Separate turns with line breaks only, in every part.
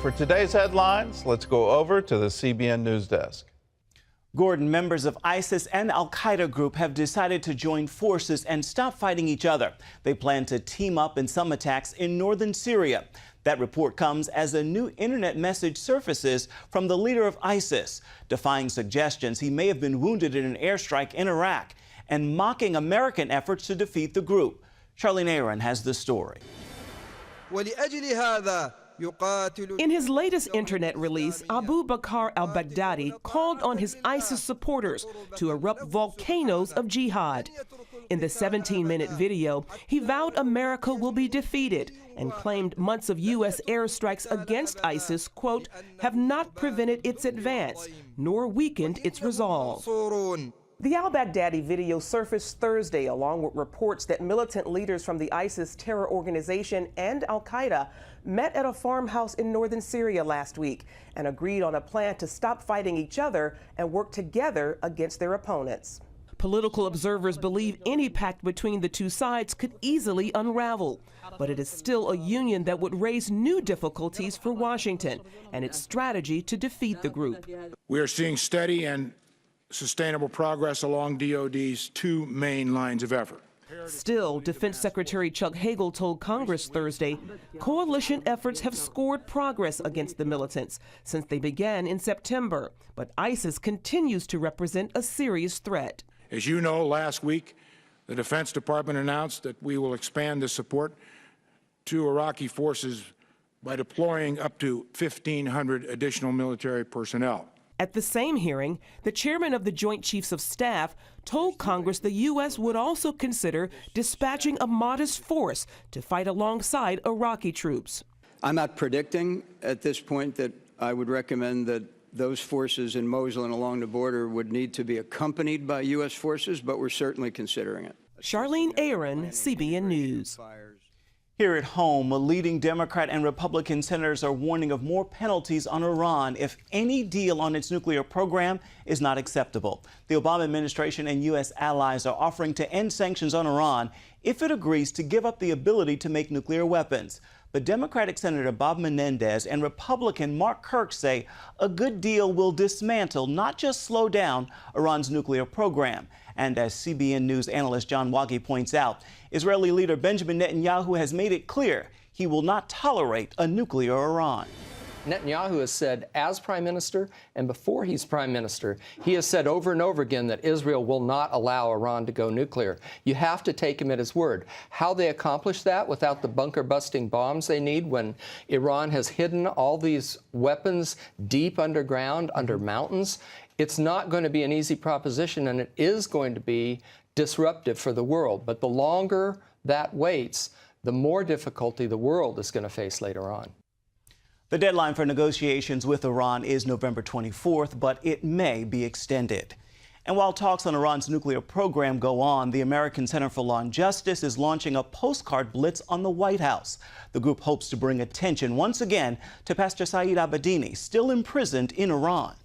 For today's headlines, let's go over to the CBN News Desk.
Gordon, members of ISIS and Al-Qaeda group have decided to join forces and stop fighting each other. They plan to team up in some attacks in northern Syria. That report comes as a new internet message surfaces from the leader of ISIS, defying suggestions he may have been wounded in an airstrike in Iraq and mocking American efforts to defeat the group. Charlene Aaron has the story.
In his latest internet release, Abu Bakr al-Baghdadi called on his ISIS supporters to erupt volcanoes of jihad. In the 17-minute video, he vowed America will be defeated and claimed months of U.S. airstrikes against ISIS, quote, have not prevented its advance, nor weakened its resolve. The al-Baghdadi video surfaced Thursday along with reports that militant leaders from the ISIS terror organization and al-Qaeda met at a farmhouse in northern Syria last week and agreed on a plan to stop fighting each other and work together against their opponents. Political observers believe any pact between the two sides could easily unravel, but it is still a union that would raise new difficulties for Washington and its strategy to defeat the group.
We are seeing steady and sustainable progress along DoD's two main lines of effort.
Still, Defense Secretary Chuck Hagel told Congress Thursday, coalition efforts have scored progress against the militants since they began in September, but ISIS continues to represent a serious threat.
As you know, last week, the Defense Department announced that we will expand the support to Iraqi forces by deploying up to 1,500 additional military personnel.
At the same hearing, the chairman of the Joint Chiefs of Staff told Congress the U.S. would also consider dispatching a modest force to fight alongside Iraqi troops.
I'm not predicting at this point that I would recommend that those forces in Mosul and along the border would need to be accompanied by U.S. forces, but we're certainly considering it.
Charlene Aaron, CBN News.
Here at home, leading Democrat and Republican senators are warning of more penalties on Iran if any deal on its nuclear program is not acceptable. The Obama administration and U.S. allies are offering to end sanctions on Iran if it agrees to give up the ability to make nuclear weapons. But Democratic Senator Bob Menendez and Republican Mark Kirk say a good deal will dismantle, not just slow down, Iran's nuclear program. And as CBN News analyst John Wagi points out, Israeli leader Benjamin Netanyahu has made it clear he will not tolerate a nuclear Iran.
Netanyahu has said, as prime minister and before he's prime minister, he has said over and over again that Israel will not allow Iran to go nuclear. You have to take him at his word. How they accomplish that without the bunker-busting bombs they need when Iran has hidden all these weapons deep underground, under mountains, it's not going to be an easy proposition, and it is going to be disruptive for the world. But the longer that waits, the more difficulty the world is going to face later on.
The deadline for negotiations with Iran is November 24th, but it may be extended. And while talks on Iran's nuclear program go on, the American Center for Law and Justice is launching a postcard blitz on the White House. The group hopes to bring attention once again to Pastor Saeed Abedini, still imprisoned in Iran.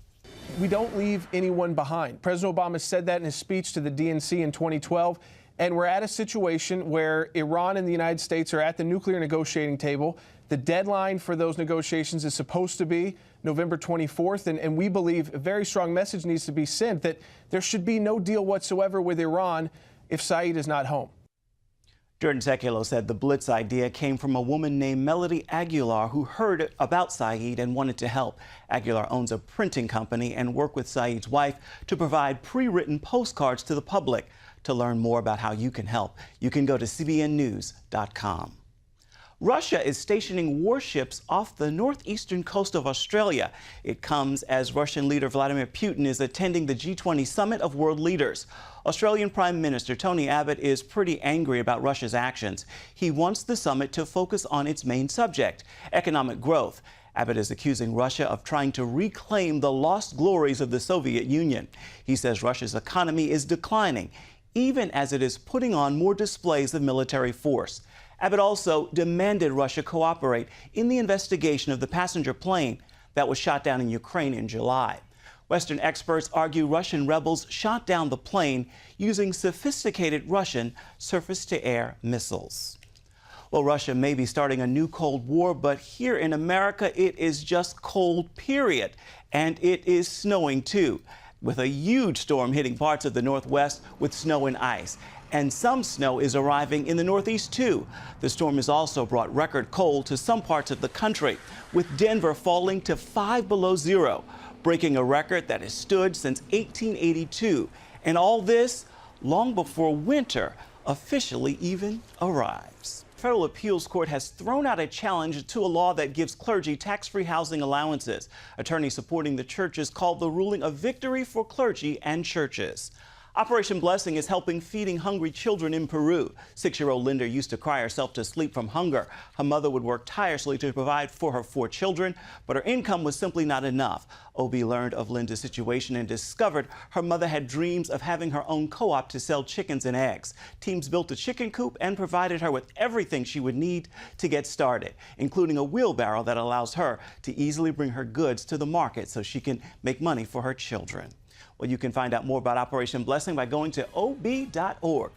We don't leave anyone behind. President Obama said that in his speech to the DNC in 2012. And we're at a situation where Iran and the United States are at the nuclear negotiating table. The deadline for those negotiations is supposed to be November 24th. And we believe a very strong message needs to be sent that there should be no deal whatsoever with Iran if Saeed is not home.
Jordan Seculo said the blitz idea came from a woman named Melody Aguilar who heard about Saeed and wanted to help. Aguilar owns a printing company and worked with Saeed's wife to provide pre-written postcards to the public. To learn more about how you can help, you can go to cbnnews.com. Russia is stationing warships off the northeastern coast of Australia. It comes as Russian leader Vladimir Putin is attending the G20 summit of world leaders. Australian Prime Minister Tony Abbott is pretty angry about Russia's actions. He wants the summit to focus on its main subject, economic growth. Abbott is accusing Russia of trying to reclaim the lost glories of the Soviet Union. He says Russia's economy is declining, even as it is putting on more displays of military force. Abbott also demanded Russia cooperate in the investigation of the passenger plane that was shot down in Ukraine in July. Western experts argue Russian rebels shot down the plane using sophisticated Russian surface-to-air missiles. Well, Russia may be starting a new Cold War, but here in America, it is just cold, period. And it is snowing, too, with a huge storm hitting parts of the Northwest with snow and ice. And some snow is arriving in the Northeast, too. The storm has also brought record cold to some parts of the country, with Denver falling to 5 below zero, breaking a record that has stood since 1882. And all this long before winter officially even arrives. Federal appeals court has thrown out a challenge to a law that gives clergy tax-free housing allowances. Attorneys supporting the churches called the ruling a victory for clergy and churches. Operation Blessing is helping feeding hungry children in Peru. 6-year-old Linda used to cry herself to sleep from hunger. Her mother would work tirelessly to provide for her 4 children, but her income was simply not enough. OB learned of Linda's situation and discovered her mother had dreams of having her own co-op to sell chickens and eggs. Teams built a chicken coop and provided her with everything she would need to get started, including a wheelbarrow that allows her to easily bring her goods to the market so she can make money for her children. Well, you can find out more about Operation Blessing by going to ob.org.